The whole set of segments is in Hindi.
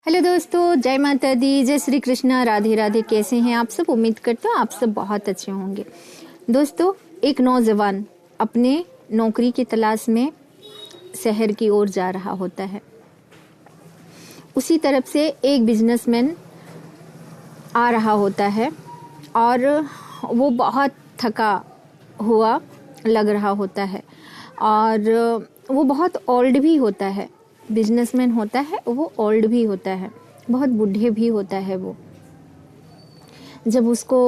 हेलो दोस्तों, जय माता दी, जय श्री कृष्णा, राधे राधे। कैसे हैं आप सब? उम्मीद करते हो आप सब बहुत अच्छे होंगे। दोस्तों, एक नौजवान अपने नौकरी की तलाश में शहर की ओर जा रहा होता है। उसी तरफ से एक बिजनेसमैन आ रहा होता है और वो बहुत थका हुआ लग रहा होता है और वो बहुत ओल्ड भी होता है। बिजनेसमैन होता है, वो ओल्ड भी होता है, बहुत बूढ़े भी होता है। वो जब उसको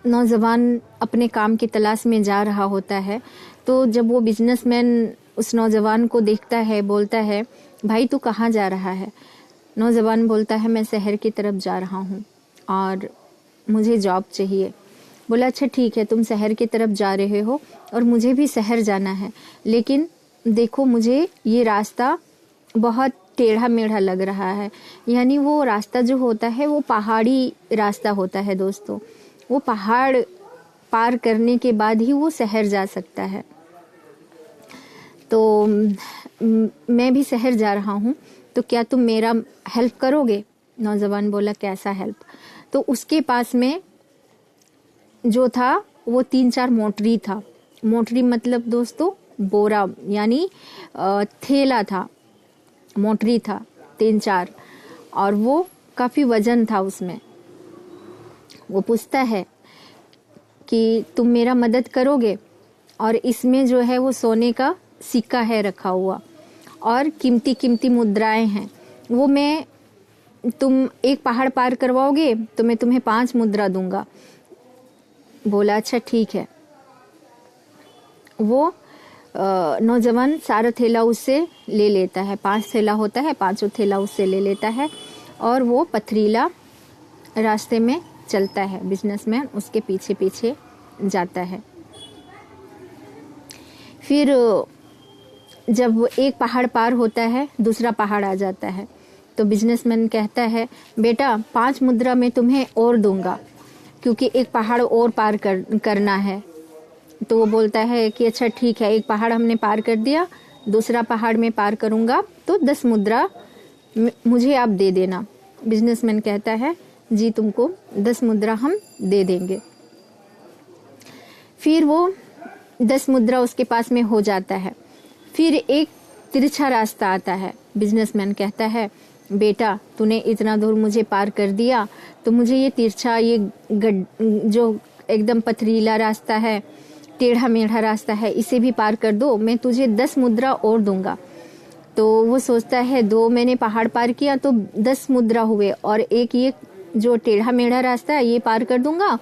नौजवान अपने काम की तलाश में जा रहा होता है, तो जब वो बिजनेसमैन उस नौजवान को देखता है, बोलता है, भाई तू कहाँ जा रहा है? नौजवान बोलता है, मैं शहर की तरफ जा रहा हूँ और मुझे जॉब चाहिए। बोला, अच्छा ठीक है, तुम शहर की तरफ जा रहे हो और मुझे भी शहर जाना है, लेकिन देखो मुझे ये रास्ता बहुत टेढ़ा मेढ़ा लग रहा है। यानी वो रास्ता जो होता है वो पहाड़ी रास्ता होता है दोस्तों। वो पहाड़ पार करने के बाद ही वो शहर जा सकता है। तो मैं भी शहर जा रहा हूँ, तो क्या तुम मेरा हेल्प करोगे? नौजवान बोला, कैसा हेल्प? तो उसके पास में जो था वो 3-4 मोटरी था। मोटरी मतलब दोस्तों बोरा, यानी थैला था। मोटरी था 3-4 और वो काफी वजन था उसमें। वो पूछता है कि तुम मेरा मदद करोगे? और इसमें जो है वो सोने का सिक्का है रखा हुआ और कीमती कीमती मुद्राएं हैं। वो तुम एक पहाड़ पार करवाओगे तो मैं तुम्हें 5 मुद्रा दूंगा। बोला, अच्छा ठीक है। वो नौजवान सारा थैला उससे ले लेता है। 5 थैला होता है, 5 थैला उससे ले लेता है और वो पथरीला रास्ते में चलता है। बिजनेसमैन उसके पीछे पीछे जाता है। फिर जब एक पहाड़ पार होता है, दूसरा पहाड़ आ जाता है, तो बिजनेसमैन कहता है, बेटा 5 मुद्रा मैं तुम्हें और दूंगा, क्योंकि एक पहाड़ और पार करना है। तो वो बोलता है कि अच्छा ठीक है, एक पहाड़ हमने पार कर दिया, दूसरा पहाड़ में पार करूंगा तो 10 मुद्रा मुझे आप दे देना। बिजनेसमैन कहता है, जी तुमको 10 मुद्रा हम दे देंगे। फिर वो 10 मुद्रा उसके पास में हो जाता है। फिर एक तिरछा रास्ता आता है। बिजनेसमैन कहता है, बेटा तूने इतना दूर मुझे पार कर दिया, तो मुझे ये तिरछा, ये जो एकदम पथरीला रास्ता है, टेढ़ा मेढ़ा रास्ता है, इसे भी पार कर दो, मैं तुझे 10 मुद्रा और दूंगा। तो वो सोचता है, 2 मैंने पहाड़ पार किया तो 10 मुद्रा हुए, और एक ये जो टेढ़ा मेढ़ा रास्ता है ये पार कर दूंगा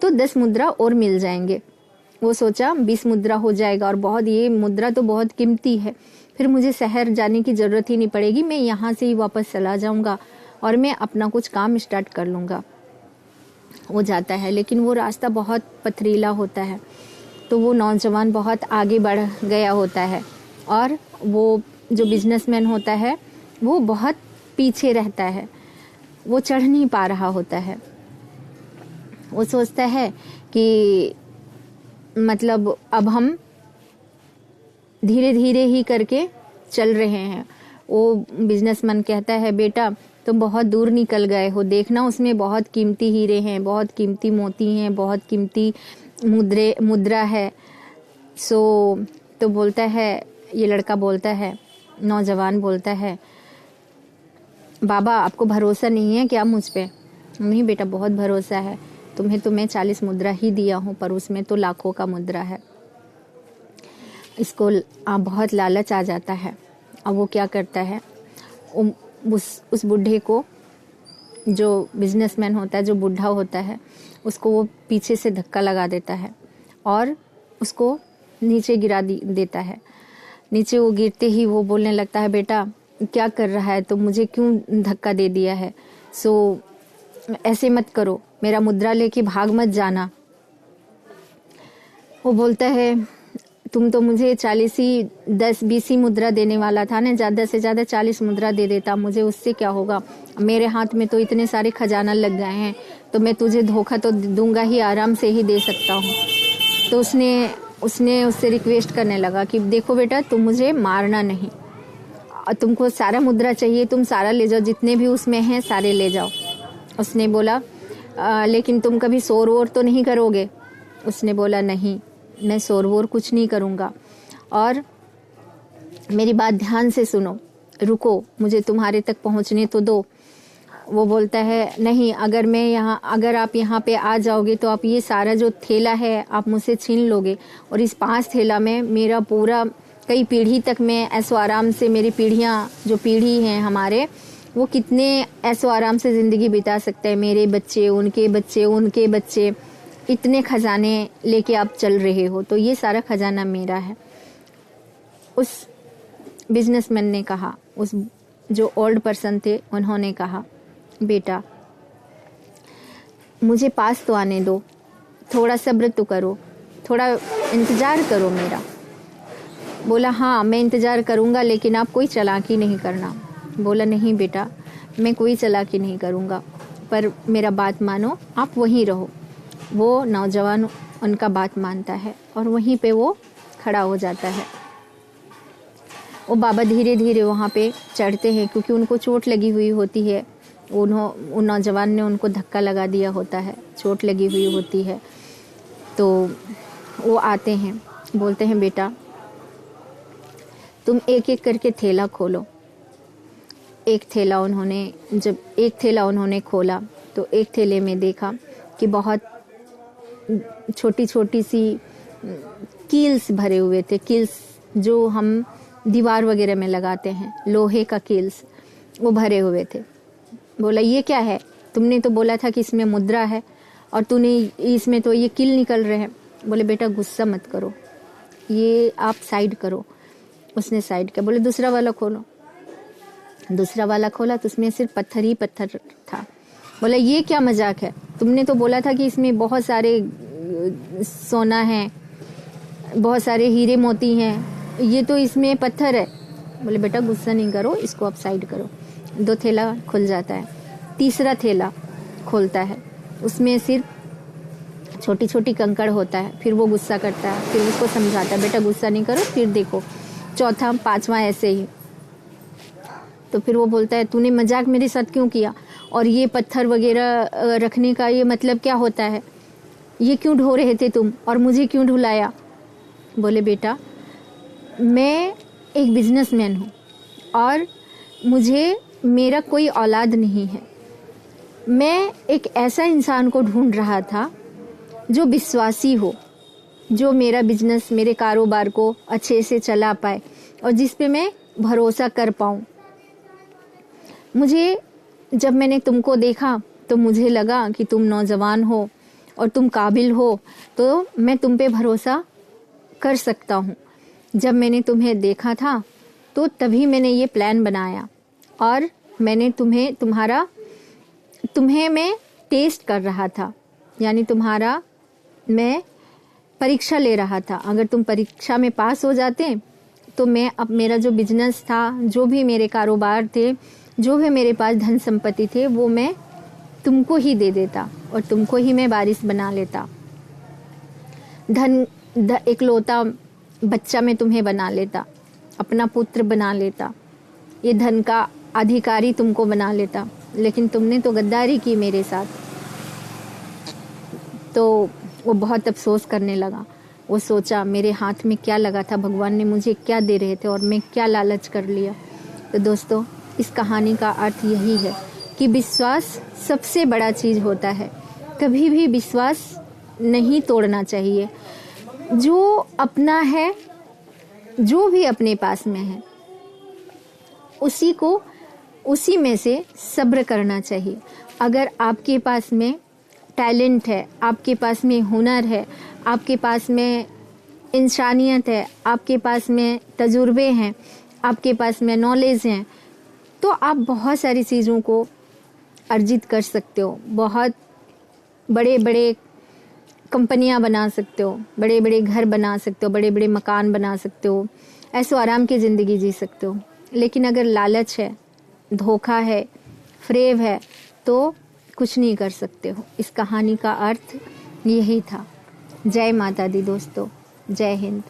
तो 10 मुद्रा और मिल जाएंगे। वो सोचा 20 मुद्रा हो जाएगा, और बहुत, ये मुद्रा तो बहुत कीमती है, फिर मुझे शहर जाने की जरूरत ही नहीं पड़ेगी, मैं यहाँ से ही वापस चला जाऊंगा और मैं अपना कुछ काम स्टार्ट कर लूंगा। वो जाता है, लेकिन वो रास्ता बहुत पथरीला होता है, तो वो नौजवान बहुत आगे बढ़ गया होता है और वो जो बिजनेसमैन होता है वो बहुत पीछे रहता है। वो चढ़ नहीं पा रहा होता है। वो सोचता है कि मतलब अब हम धीरे धीरे ही करके चल रहे हैं। वो बिजनेसमैन कहता है, बेटा तुम बहुत दूर निकल गए हो, देखना उसमें बहुत कीमती हीरे हैं, बहुत कीमती मोती हैं, बहुत कीमती मुद्रा है। तो बोलता है, ये लड़का बोलता है, नौजवान बोलता है, बाबा आपको भरोसा नहीं है क्या मुझ पे? नहीं बेटा, बहुत भरोसा है, तुम्हें तो मैं 40 मुद्रा ही दिया हूँ, पर उसमें तो लाखों का मुद्रा है। इसको बहुत लालच आ जाता है। अब वो क्या करता है, उस बूढ़े को, जो बिजनेसमैन होता है, जो बूढ़ा होता है, उसको वो पीछे से धक्का लगा देता है और उसको नीचे गिरा देता है। नीचे वो गिरते ही वो बोलने लगता है, बेटा क्या कर रहा है, तो मुझे क्यों धक्का दे दिया है? ऐसे मत करो, मेरा मुद्रा लेके भाग मत जाना। वो बोलता है, तुम तो मुझे 10-20 ही मुद्रा देने वाला था ना, ज्यादा से ज्यादा 40 मुद्रा दे देता, मुझे उससे क्या होगा? मेरे हाथ में तो इतने सारे खजाना लग गए हैं, तो मैं तुझे धोखा तो दूंगा ही, आराम से ही दे सकता हूँ। तो उसने उससे रिक्वेस्ट करने लगा कि देखो बेटा, तुम मुझे मारना नहीं, तुमको सारा मुद्रा चाहिए, तुम सारा ले जाओ, जितने भी उसमें हैं सारे ले जाओ। उसने बोला लेकिन तुम कभी शोर वोर तो नहीं करोगे? उसने बोला नहीं, मैं शोर वोर कुछ नहीं करूँगा, और मेरी बात ध्यान से सुनो, रुको, मुझे तुम्हारे तक पहुँचने तो दो। वो बोलता है नहीं, अगर आप यहाँ पे आ जाओगे तो आप ये सारा जो थैला है आप मुझसे छीन लोगे, और इस 5 थैला में मेरा पूरा कई पीढ़ी तक मैं ऐसो आराम से, मेरी पीढ़ियाँ जो पीढ़ी हैं हमारे, वो कितने ऐसो आराम से ज़िंदगी बिता सकते हैं, मेरे बच्चे, उनके बच्चे, उनके बच्चे, इतने खजाने लेके आप चल रहे हो, तो ये सारा खजाना मेरा है। उस बिजनेसमैन ने कहा, उस जो ओल्ड पर्सन थे उन्होंने कहा, बेटा मुझे पास तो आने दो, थोड़ा सब्र तो करो, थोड़ा इंतज़ार करो मेरा। बोला हाँ मैं इंतज़ार करूँगा, लेकिन आप कोई चालाकी नहीं करना। बोला नहीं बेटा, मैं कोई चालाकी नहीं करूँगा, पर मेरा बात मानो, आप वहीं रहो। वो नौजवान उनका बात मानता है और वहीं पे वो खड़ा हो जाता है। वो बाबा धीरे धीरे वहाँ पे चढ़ते हैं, क्योंकि उनको चोट लगी हुई होती है। उन नौजवान ने उनको धक्का लगा दिया होता है, चोट लगी हुई होती है। तो वो आते हैं, बोलते हैं बेटा तुम एक एक करके थैला खोलो। जब एक थैला उन्होंने खोला तो एक थैले में देखा कि बहुत छोटी छोटी सी कील्स भरे हुए थे, कील्स जो हम दीवार वगैरह में लगाते हैं, लोहे का कील्स, वो भरे हुए थे। बोला ये क्या है? तुमने तो बोला था कि इसमें मुद्रा है, और तूने इसमें तो ये कील निकल रहे हैं। बोले बेटा गुस्सा मत करो, ये आप साइड करो। उसने साइड किया। बोले दूसरा वाला खोलो। दूसरा वाला खोला तो उसमें सिर्फ पत्थर ही पत्थर था। बोला ये क्या मजाक है? तुमने तो बोला था कि इसमें बहुत सारे सोना है, बहुत सारे हीरे मोती हैं, ये तो इसमें पत्थर है। बोले बेटा गुस्सा नहीं करो, इसको आप साइड करो। 2 थैला खुल जाता है। तीसरा थैला खोलता है, उसमें सिर्फ छोटी छोटी कंकड़ होता है। फिर वो गुस्सा करता है, फिर उसको समझाता है बेटा गुस्सा नहीं करो, फिर देखो। चौथा 5वां ऐसे ही। तो फिर वो बोलता है तूने मजाक मेरे साथ क्यों किया, और ये पत्थर वगैरह रखने का ये मतलब क्या होता है, ये क्यों ढो रहे थे तुम, और मुझे क्यों ढुलाया? बोले बेटा मैं एक बिजनेसमैन हूँ और मेरा कोई औलाद नहीं है। मैं एक ऐसा इंसान को ढूंढ रहा था जो विश्वासी हो, जो मेरा बिजनेस, मेरे कारोबार को अच्छे से चला पाए और जिस पे मैं भरोसा कर पाऊँ। जब मैंने तुमको देखा तो मुझे लगा कि तुम नौजवान हो और तुम काबिल हो, तो मैं तुम पे भरोसा कर सकता हूँ। जब मैंने तुम्हें देखा था तो तभी मैंने ये प्लान बनाया, और मैंने तुम्हें मैं टेस्ट कर रहा था, यानी मैं परीक्षा ले रहा था। अगर तुम परीक्षा में पास हो जाते तो मैं अब मेरा जो बिजनेस था, जो भी मेरे कारोबार थे, जो भी मेरे पास धन संपत्ति थे, वो मैं तुमको ही दे देता और तुमको ही मैं वारिस बना लेता। इकलौता बच्चा मैं तुम्हें बना लेता, अपना पुत्र बना लेता, ये धन का अधिकारी तुमको बना लेता। लेकिन तुमने तो गद्दारी की मेरे साथ। तो वो बहुत अफसोस करने लगा। वो सोचा मेरे हाथ में क्या लगा था, भगवान ने मुझे क्या दे रहे थे और मैं क्या लालच कर लिया। तो दोस्तों इस कहानी का अर्थ यही है कि विश्वास सबसे बड़ा चीज़ होता है। कभी भी विश्वास नहीं तोड़ना चाहिए। जो अपना है, जो भी अपने पास में है, उसी में से सब्र करना चाहिए। अगर आपके पास में टैलेंट है, आपके पास में हुनर है, आपके पास में इंसानियत है, आपके पास में तजुर्बे हैं, आपके पास में नॉलेज हैं, तो आप बहुत सारी चीज़ों को अर्जित कर सकते हो। बहुत बड़े बड़े कंपनियां बना सकते हो, बड़े बड़े घर बना सकते हो, बड़े बड़े मकान बना सकते हो, ऐसो आराम की ज़िंदगी जी सकते हो। लेकिन अगर लालच है, धोखा है, फ्रेब है, तो कुछ नहीं कर सकते हो। इस कहानी का अर्थ यही था। जय माता दी दोस्तों, जय हिंद।